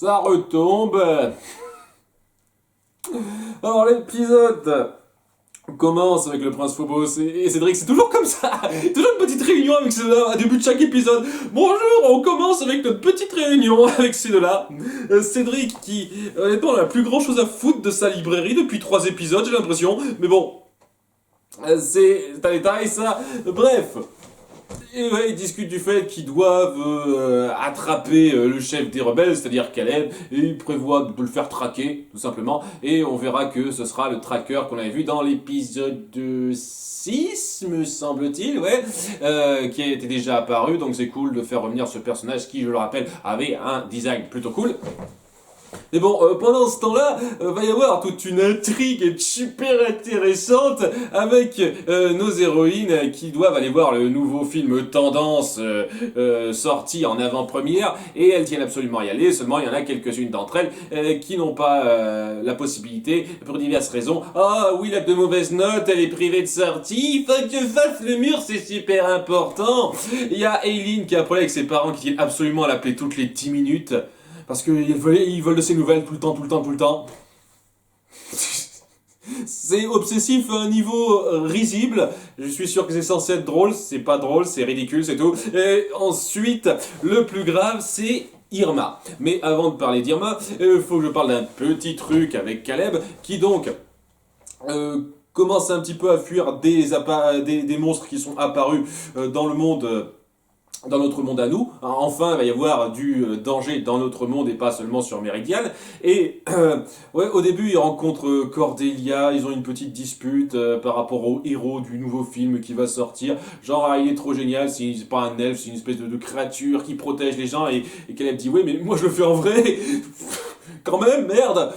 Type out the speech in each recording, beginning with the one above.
Ça retombe. Alors l'épisode commence avec le prince Phobos et Cédric, c'est toujours comme ça. Toujours une petite réunion avec ces deux-là, à début de chaque épisode. Bonjour, on commence avec notre petite réunion avec ces deux-là. Cédric qui, honnêtement, n'a plus grand chose à foutre de sa librairie depuis 3 épisodes, j'ai l'impression. Mais bon, c'est un détail ça. Bref. Et ouais, ils discutent du fait qu'ils doivent attraper le chef des rebelles, c'est-à-dire Caleb, et ils prévoient de le faire traquer, tout simplement, et on verra que ce sera le tracker qu'on avait vu dans l'épisode 6, me semble-t-il, ouais, qui était déjà apparu, donc c'est cool de faire revenir ce personnage qui, je le rappelle, avait un design plutôt cool. Mais bon, pendant ce temps-là, va y avoir toute une intrigue super intéressante avec nos héroïnes qui doivent aller voir le nouveau film Tendance sorti en avant-première et elles tiennent absolument à y aller, seulement il y en a quelques-unes d'entre elles qui n'ont pas la possibilité pour diverses raisons. Ah oui, elle a de mauvaises notes, elle est privée de sortie, il faut que je fasse le mur, c'est super important. Il y a Aileen qui a un problème avec ses parents qui tiennent absolument à l'appeler toutes les 10 minutes. Parce qu'ils veulent de ses nouvelles tout le temps. C'est obsessif à un niveau risible. Je suis sûr que c'est censé être drôle. C'est pas drôle, c'est ridicule, c'est tout. Et ensuite, le plus grave, c'est Irma. Mais avant de parler d'Irma, il faut que je parle d'un petit truc avec Caleb qui donc commence un petit peu à fuir des monstres qui sont apparus dans le monde. Dans notre monde à nous. Enfin, il va y avoir du danger dans notre monde et pas seulement sur Meridian. Et ouais, au début, ils rencontrent Cordelia, ils ont une petite dispute par rapport au héros du nouveau film qui va sortir. Genre, ah, il est trop génial, c'est pas un elfe, c'est une espèce de créature qui protège les gens. Et Caleb dit, oui, mais moi je le fais en vrai. Quand même, merde.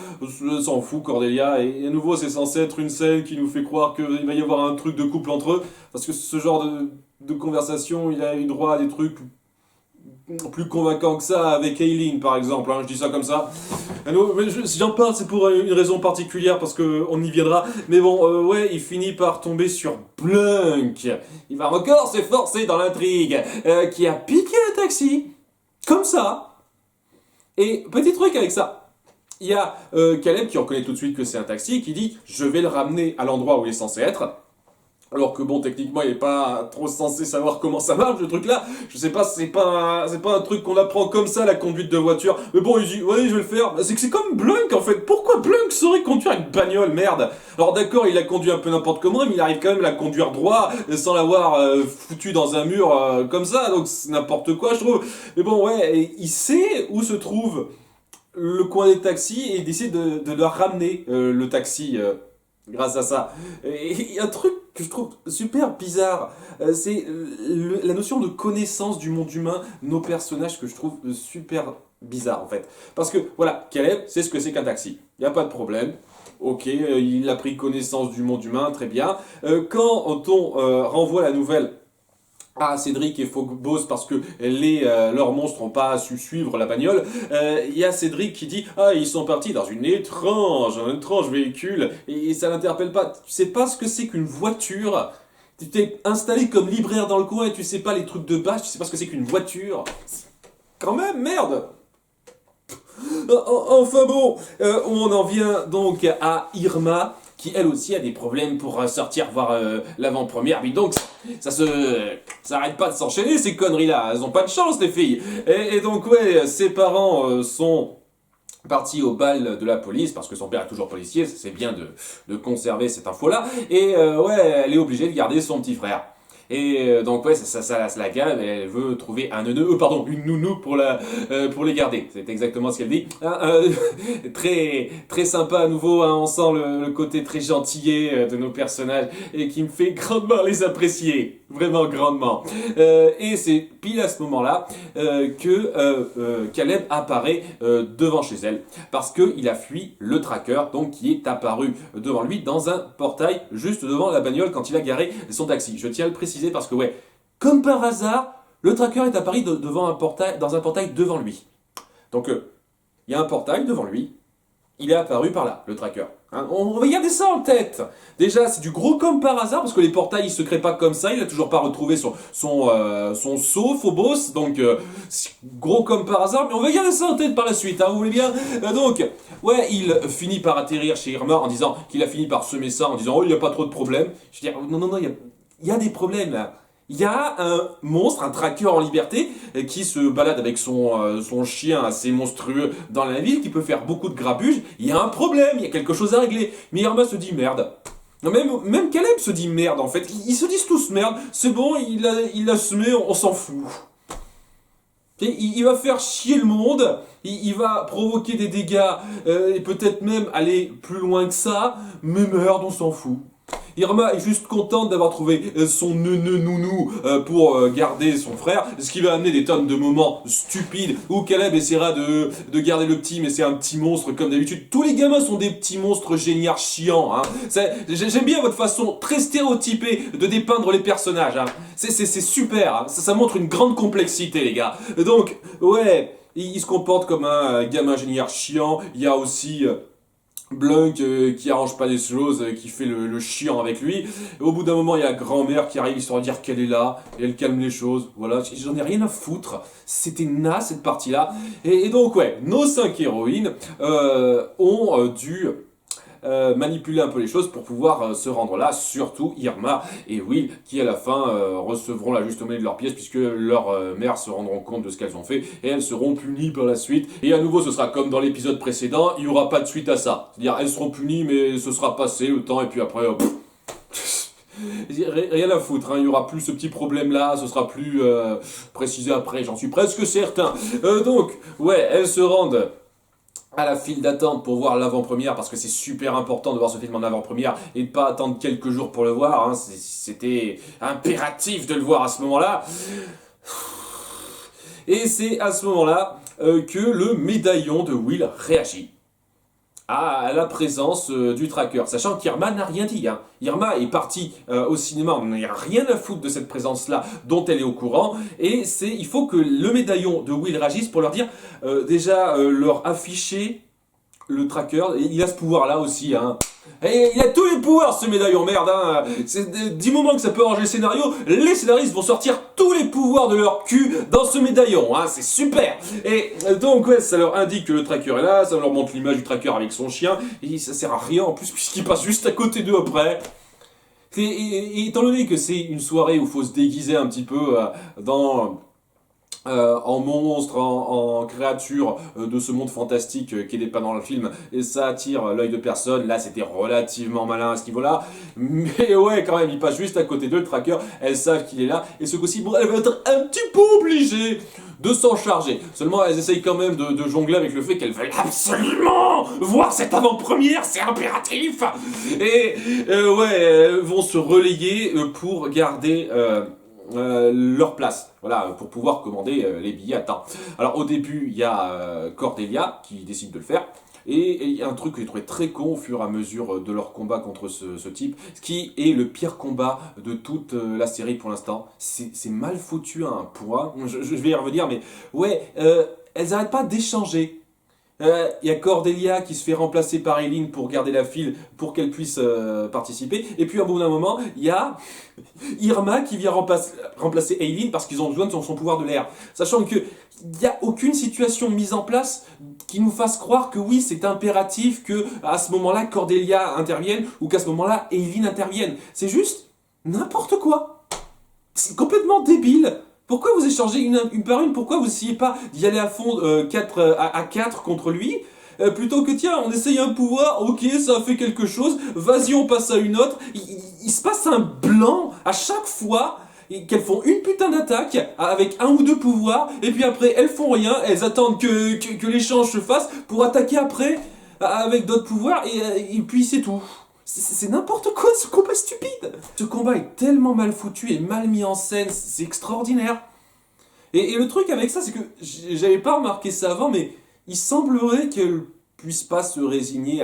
S'en fout, Cordelia. Et à nouveau, c'est censé être une scène qui nous fait croire qu'il va y avoir un truc de couple entre eux. Parce que ce genre de conversation, il a eu droit à des trucs plus convaincants que ça avec Aileen, par exemple. Hein, je dis ça comme ça. Si j'en parle, c'est pour une raison particulière, parce qu'on y viendra. Mais bon, ouais, il finit par tomber sur Blunk. Il va encore s'efforcer dans l'intrigue. Qui a piqué un taxi. Comme ça. Et petit truc avec ça. Il y a Caleb qui reconnaît tout de suite que c'est un taxi et qui dit « Je vais le ramener à l'endroit où il est censé être ». Alors que bon, techniquement, il est pas trop censé savoir comment ça marche, le truc là. Je sais pas, c'est pas un truc qu'on apprend comme ça, la conduite de voiture. Mais bon, il dit, ouais, je vais le faire. C'est que c'est comme Blunk, en fait. Pourquoi Blunk saurait conduire une bagnole, merde? Alors d'accord, il a conduit un peu n'importe comment, mais il arrive quand même à la conduire droit, sans l'avoir foutu dans un mur comme ça. Donc c'est n'importe quoi, je trouve. Mais bon, ouais, il sait où se trouve le coin des taxis et il décide de leur ramener le taxi grâce à ça. Et il y a un truc que je trouve super bizarre, c'est la notion de connaissance du monde humain, nos personnages que je trouve super bizarre en fait. Parce que voilà, Caleb sait ce que c'est qu'un taxi, il n'y a pas de problème. Ok, il a pris connaissance du monde humain, très bien. Quand on renvoie la nouvelle à Cédric et Phobos parce que leurs monstres n'ont pas su suivre la bagnole, il y a Cédric qui dit « Ah, ils sont partis dans un étrange véhicule » et ça l'interpelle pas. Tu sais pas ce que c'est qu'une voiture. Tu t'es installé comme libraire dans le coin et tu sais pas les trucs de base, tu sais pas ce que c'est qu'une voiture. Quand même, merde. Enfin bon, on en vient donc à Irma, qui elle aussi a des problèmes pour sortir voir l'avant-première. Mais donc, ça arrête pas de s'enchaîner ces conneries-là. Elles ont pas de chance, les filles. Et donc, ouais, ses parents sont partis au bal de la police, parce que son père est toujours policier, c'est bien de conserver cette info-là. Et ouais, elle est obligée de garder son petit frère. Et donc ouais, ça la gave, elle veut trouver une nounou pour les garder. C'est exactement ce qu'elle dit. Très très sympa à nouveau, hein, on sent le côté très gentillet de nos personnages et qui me fait grandement les apprécier, vraiment grandement. Et c'est pile à ce moment-là que Caleb apparaît devant chez elle parce que il a fui le tracker, donc qui est apparu devant lui dans un portail juste devant la bagnole quand il a garé son taxi. Je tiens à le préciser parce que ouais, comme par hasard, le tracker est apparu dans un portail devant lui. Donc il y a un portail devant lui, il est apparu par là, le tracker. Hein, on va garder ça en tête. Déjà, c'est du gros comme par hasard, parce que les portails, ils se créent pas comme ça. Il a toujours pas retrouvé son sceau, Phobos. Donc, c'est gros comme par hasard. Mais on va garder ça en tête par la suite, hein, vous voulez bien. Donc, ouais, il finit par atterrir chez Irma en disant qu'il a fini par semer ça, en disant, oh, il n'y a pas trop de problèmes. Je veux dire, non, non, non, il y a des problèmes, là. Il y a un monstre, un tracker en liberté, qui se balade avec son chien assez monstrueux dans la ville, qui peut faire beaucoup de grabuge. Il y a un problème, il y a quelque chose à régler. Mais Irma se dit merde. Non, même Caleb se dit merde en fait. Ils se disent tous merde. C'est bon, il a semé, on s'en fout. Il va faire chier le monde, il va provoquer des dégâts, et peut-être même aller plus loin que ça, mais merde, on s'en fout. Irma est juste contente d'avoir trouvé son nounou pour garder son frère, ce qui va amener des tonnes de moments stupides où Caleb essaiera de garder le petit, mais c'est un petit monstre comme d'habitude. Tous les gamins sont des petits monstres géniards chiants. Hein. J'aime bien votre façon très stéréotypée de dépeindre les personnages. Hein. C'est super, hein. Ça montre une grande complexité, les gars. Donc, ouais, il se comporte comme un gamin géniard chiant. Il y a aussi... Blunk qui arrange pas les choses, qui fait le chiant avec lui. Et au bout d'un moment, il y a grand-mère qui arrive histoire de dire qu'elle est là, et elle calme les choses. Voilà, j'en ai rien à foutre. C'était naze cette partie-là. Et donc, ouais, nos 5 héroïnes ont dû manipuler un peu les choses pour pouvoir se rendre là, surtout Irma et Will qui à la fin recevront la juste monnaie de leur pièce puisque leurs mères se rendront compte de ce qu'elles ont fait et elles seront punies par la suite. Et à nouveau ce sera comme dans l'épisode précédent, il n'y aura pas de suite à ça. C'est-à-dire elles seront punies mais ce sera passé le temps et puis après... rien à foutre, hein. Il y aura plus ce petit problème là, ce sera plus précisé après, j'en suis presque certain. Donc, ouais, elles se rendent à la file d'attente pour voir l'avant-première parce que c'est super important de voir ce film en avant-première et de pas attendre quelques jours pour le voir, hein. C'était impératif de le voir à ce moment-là. Et c'est à ce moment-là que le médaillon de Will réagit à la présence du tracker, sachant qu'Irma n'a rien dit. Hein. Irma est partie au cinéma, on n'a rien à foutre de cette présence-là dont elle est au courant, et il faut que le médaillon de Will réagisse pour leur dire, déjà leur afficher le tracker, et il a ce pouvoir-là aussi, hein. Et il a tous les pouvoirs ce médaillon, merde, hein. C'est du moment que ça peut arranger le scénario, les scénaristes vont sortir tous les pouvoirs de leur cul dans ce médaillon, hein. C'est super. Et donc ouais, ça leur indique que le tracker est là, ça leur montre l'image du tracker avec son chien, et ça sert à rien en plus puisqu'il passe juste à côté d'eux après. Et étant donné que c'est une soirée où il faut se déguiser un petit peu en monstre, en créature de ce monde fantastique qui est dépeint dans le film, et ça attire l'œil de personne. Là, c'était relativement malin à ce niveau-là, mais ouais, quand même, il passe juste à côté d'eux, le tracker, elles savent qu'il est là, et ce coup-ci, bon, elles vont être un petit peu obligées de s'en charger. Seulement, elles essayent quand même de jongler avec le fait qu'elles veulent absolument voir cette avant-première, c'est impératif. Et ouais, elles vont se relayer pour garder... leur place, voilà, pour pouvoir commander les billets à temps. Alors au début, il y a Cordelia qui décide de le faire, et il y a un truc que j'ai trouvé très con au fur et à mesure de leur combat contre ce type, ce qui est le pire combat de toute la série pour l'instant. C'est mal foutu à un point, je vais y revenir, mais ouais, elles n'arrêtent pas d'échanger. Il y a Cordelia qui se fait remplacer par Eileen pour garder la file pour qu'elle puisse participer. Et puis, à bout d'un moment, il y a Irma qui vient remplacer Eileen parce qu'ils ont besoin de son pouvoir de l'air. Sachant que il n'y a aucune situation mise en place qui nous fasse croire que oui, c'est impératif que à ce moment-là, Cordelia intervienne ou qu'à ce moment-là, Eileen intervienne. C'est juste n'importe quoi. C'est complètement débile. Pourquoi vous échangez une par une? Pourquoi vous essayez pas d'y aller à fond 4 à 4 contre lui plutôt que tiens, on essaye un pouvoir, ok, ça a fait quelque chose, vas-y, on passe à une autre. Il se passe un blanc à chaque fois qu'elles font une putain d'attaque avec un ou deux pouvoirs, et puis après elles font rien, elles attendent que l'échange se fasse pour attaquer après avec d'autres pouvoirs, et puis c'est tout. C'est n'importe quoi, ce combat stupide. Ce combat est tellement mal foutu et mal mis en scène, c'est extraordinaire. Et le truc avec ça, c'est que j'avais pas remarqué ça avant, mais il semblerait qu'elle puisse pas se résigner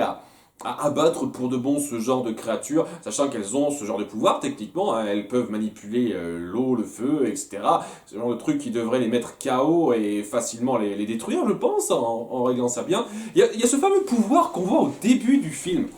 à abattre pour de bon ce genre de créatures, sachant qu'elles ont ce genre de pouvoir techniquement, hein, elles peuvent manipuler l'eau, le feu, etc. Ce genre de truc qui devrait les mettre KO et facilement les détruire, je pense, en réglant ça bien. Il y a ce fameux pouvoir qu'on voit au début du film.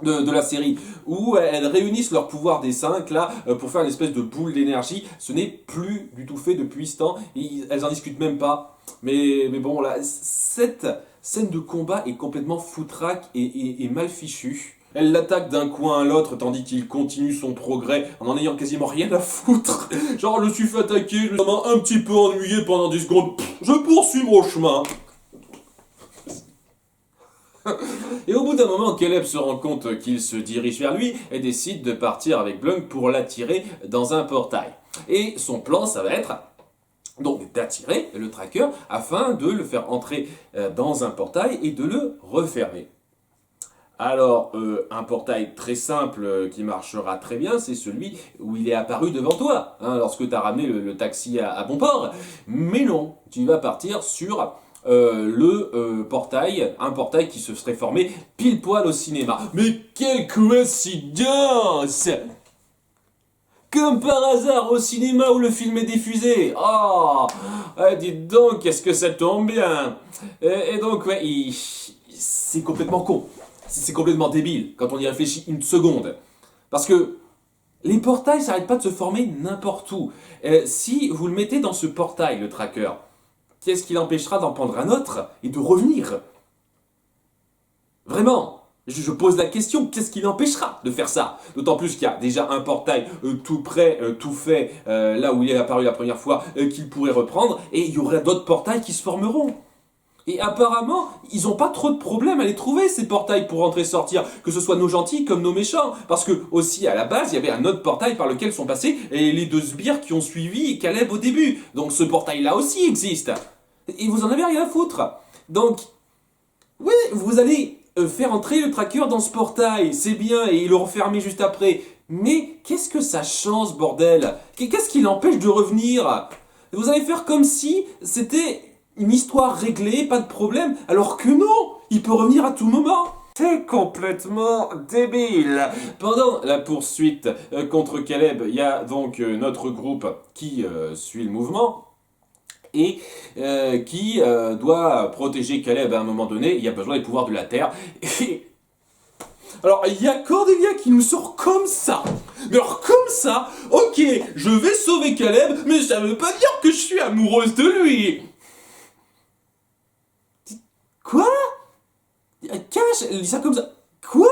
De la série, où elles réunissent leur pouvoir des 5 là pour faire une espèce de boule d'énergie. Ce n'est plus du tout fait depuis ce temps, et elles en discutent même pas. Mais bon, là, cette scène de combat est complètement foutraque et mal fichue. Elle l'attaque d'un coin à l'autre tandis qu'il continue son progrès en n'en ayant quasiment rien à foutre. Genre, je me suis fait attaquer, je me suis un petit peu ennuyé pendant 10 secondes, je poursuis mon chemin. Et au bout d'un moment, Caleb se rend compte qu'il se dirige vers lui et décide de partir avec Blunk pour l'attirer dans un portail. Et son plan, ça va être donc d'attirer le tracker afin de le faire entrer dans un portail et de le refermer. Alors, un portail très simple qui marchera très bien, c'est celui où il est apparu devant toi, hein, lorsque tu as ramené le taxi à bon port. Mais non, tu vas partir sur portail, un portail qui se serait formé pile poil au cinéma. Mais quelle coïncidence! Comme par hasard au cinéma où le film est diffusé. Oh, dites donc, qu'est-ce que ça tombe bien. Et donc, ouais, c'est complètement con. C'est complètement débile quand on y réfléchit une seconde. Parce que les portails s'arrêtent pas de se former n'importe où. Si vous le mettez dans ce portail, le tracker, qu'est-ce qui l'empêchera d'en prendre un autre et de revenir? Vraiment, je pose la question, qu'est-ce qui l'empêchera de faire ça? D'autant plus qu'il y a déjà un portail tout prêt, tout fait, là où il est apparu la première fois, qu'il pourrait reprendre, et il y aurait d'autres portails qui se formeront. Et apparemment, ils n'ont pas trop de problèmes à les trouver, ces portails, pour rentrer et sortir, que ce soit nos gentils comme nos méchants. Parce que, aussi, à la base, il y avait un autre portail par lequel sont passés les 2 sbires qui ont suivi Caleb au début. Donc ce portail-là aussi existe. Et vous en avez rien à foutre. Donc, oui, vous allez faire entrer le tracker dans ce portail, c'est bien, et le refermer juste après. Mais qu'est-ce que ça change, bordel? Qu'est-ce qui l'empêche de revenir? Vous allez faire comme si c'était une histoire réglée, pas de problème, alors que non, il peut revenir à tout moment. C'est complètement débile. Pendant la poursuite contre Caleb, il y a donc notre groupe qui suit le mouvement et qui doit protéger Caleb à un moment donné. Il y a besoin des pouvoirs de la Terre. Et alors, il y a Cordelia qui nous sort comme ça. Mais alors, comme ça, ok, je vais sauver Caleb, mais ça veut pas dire que je suis amoureuse de lui. Quoi? Cache, elle dit ça comme ça. Quoi?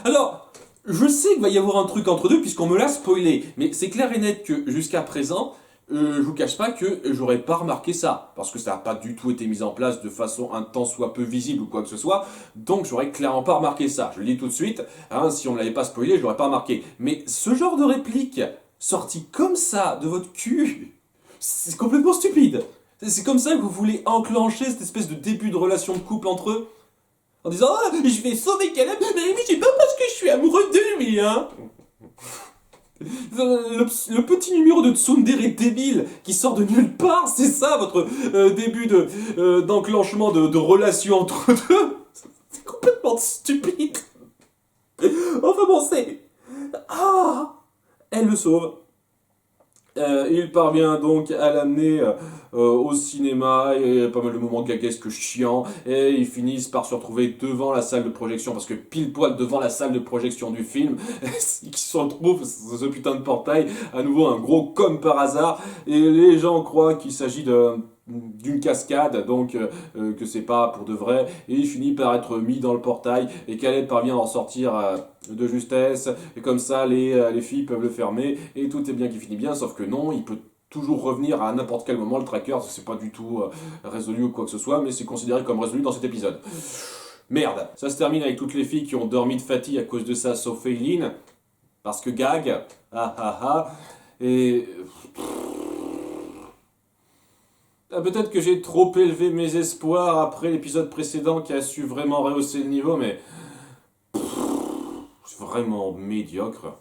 Alors, je sais qu'il va y avoir un truc entre deux puisqu'on me l'a spoilé. Mais c'est clair et net que jusqu'à présent, je vous cache pas que j'aurais pas remarqué ça. Parce que ça n'a pas du tout été mis en place de façon un tant soit peu visible ou quoi que ce soit. Donc j'aurais clairement pas remarqué ça. Je le dis tout de suite, hein, si on me l'avait pas spoilé, je l'aurais pas remarqué. Mais ce genre de réplique sortie comme ça de votre cul, c'est complètement stupide. C'est comme ça que vous voulez enclencher cette espèce de début de relation de couple entre eux? En disant « Ah, je vais sauver Caleb, mais c'est pas parce que je suis amoureux de lui, hein !» Le petit numéro de tsundere débile qui sort de nulle part, c'est ça votre début d'enclenchement de relation entre deux? C'est complètement stupide. Enfin bon, c'est... Ah, elle le sauve. Il parvient donc à l'amener au cinéma, et pas mal de moments gaguesques chiants, et ils finissent par se retrouver devant la salle de projection, parce que pile poil devant la salle de projection du film, qui se retrouve ce putain de portail, à nouveau un gros comme par hasard, et les gens croient qu'il s'agit d'une cascade, donc que c'est pas pour de vrai, et il finit par être mis dans le portail, et Caleb parvient à en sortir de justesse, et comme ça les filles peuvent le fermer, et tout est bien qui finit bien, sauf que non, il peut toujours revenir à n'importe quel moment, le tracker, c'est pas du tout résolu ou quoi que ce soit, mais c'est considéré comme résolu dans cet épisode. Merde, ça se termine avec toutes les filles qui ont dormi de fatigue à cause de ça, sauf Eileen, parce que gag, et... Peut-être que j'ai trop élevé mes espoirs après l'épisode précédent qui a su vraiment rehausser le niveau, mais... C'est vraiment médiocre.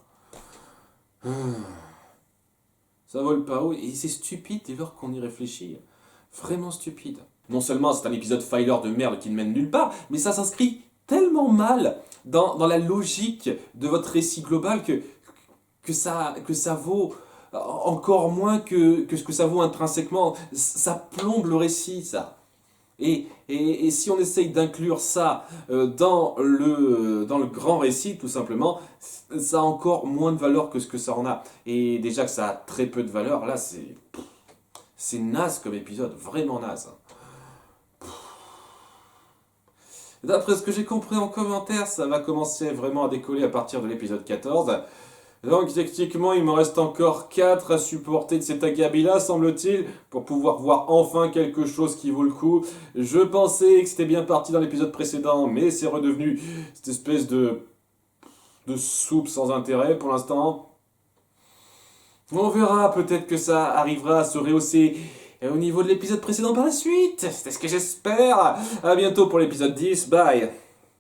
Ça vole pas haut, et c'est stupide dès lors qu'on y réfléchit. Vraiment stupide. Non seulement c'est un épisode filer de merde qui ne mène nulle part, mais ça s'inscrit tellement mal dans la logique de votre récit global que ça vaut encore moins que ce que ça vaut intrinsèquement. Ça plombe le récit, ça. Et si on essaye d'inclure ça dans le grand récit, tout simplement, ça a encore moins de valeur que ce que ça en a. Et déjà que ça a très peu de valeur, là, c'est naze comme épisode, vraiment naze. D'après ce que j'ai compris en commentaire, ça va commencer vraiment à décoller à partir de l'épisode 14. Donc techniquement, il m'en reste encore 4 à supporter de cet acabit-là, semble-t-il, pour pouvoir voir enfin quelque chose qui vaut le coup. Je pensais que c'était bien parti dans l'épisode précédent, mais c'est redevenu cette espèce de soupe sans intérêt pour l'instant. On verra, peut-être que ça arrivera à se rehausser au niveau de l'épisode précédent par la suite. C'est ce que j'espère. À bientôt pour l'épisode 10, bye.